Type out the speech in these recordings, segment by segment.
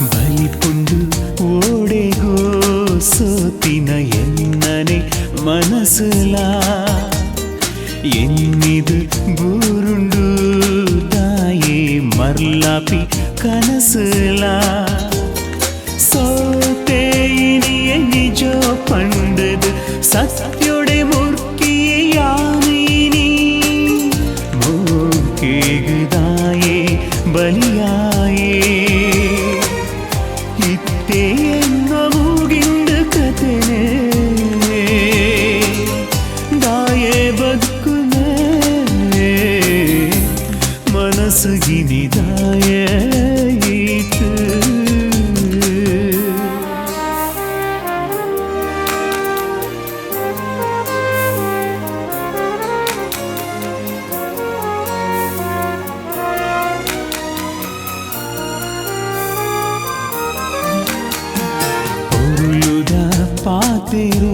ಬಲಿಪುಂಡು ಓಡೆಗೋ ಸೋತಿನ ಎನ್ನನೆ ಮನಸ್ಸುಲ ಎನ್ನಿದು ಬೂರುಂಡು ತಾಯೇ ಮರ್ಲಾಪಿ ಕನಸುಲ ಸೋತೆ ಇನಿಯ ನಿಜೋ ಪಂಡದು ಸತ್ಯೋಡೆ ಮುರ್ಕಿಯೇ ಯಾಮೀನಿ ಮೂಕೇಗುದಾಯೇ ಬಲಿಯಾಯೇ ಇತ್ತೇ ಎನ್ನ ಮೂಗಿಂಡು ಕಥೆನೇ ದಾಯೇ ಬದುಕುನೇ ಮನಸ್ಸು ಗಿನಿದಾಯೇ ಈತು ಪಾತೆರೋ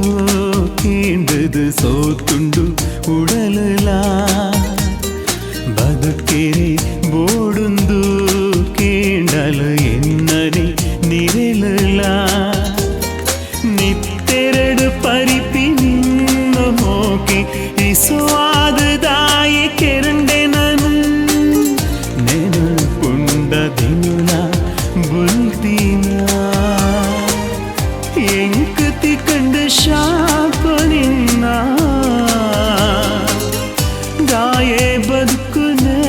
ಕೇಂದ್ರದ ಸೋತುಂಡು ಉಡಲಲ ಬದುಕೆರೆ ಬೋಡುಂದು ಕೇಂಡಲು ಎನ್ನನೆ ನಿರೆಲಲ ನಿತ್ತೆರಡು ಪರಿಪಿ ನಿನ್ನ ಹೋಗಿ ಇಸುವಾದದಾಯ ಕೆರಂಡೆ ನಾನು ನೆನಪುಂಡ ದಿನುಲ ಬುಲ್ತಿನ ಎಂಕತಿ ಕಂಡ ಶಾಪ ನಿನ್ನ ಗಾಯೇ ಬದುಕುನೇ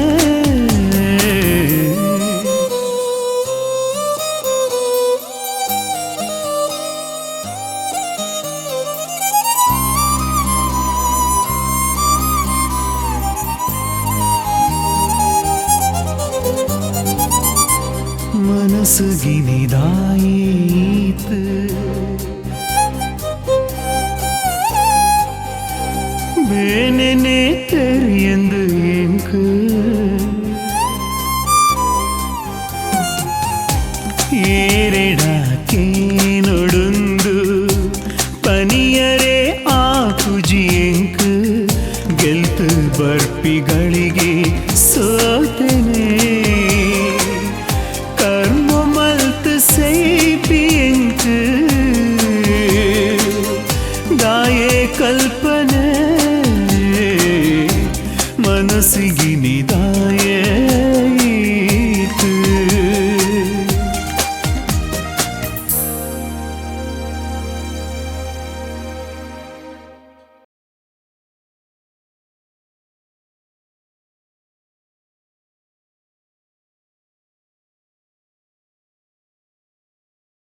ಮನಸ್ಸು ಗಿನಿದಾಯೀತು ಬೇನೆನೆ ತೆರಿಯಂದು ಎಂಕು ಏರೆಡಾಕೆ ನೊಡುಂದು ಪನಿಯರೆ ಆಕುಜಿ ಎಂಕು ಗೆಲ್ತು ಬರ್ಪಿಗಳಿಗೆ ಸೋತೆನೆ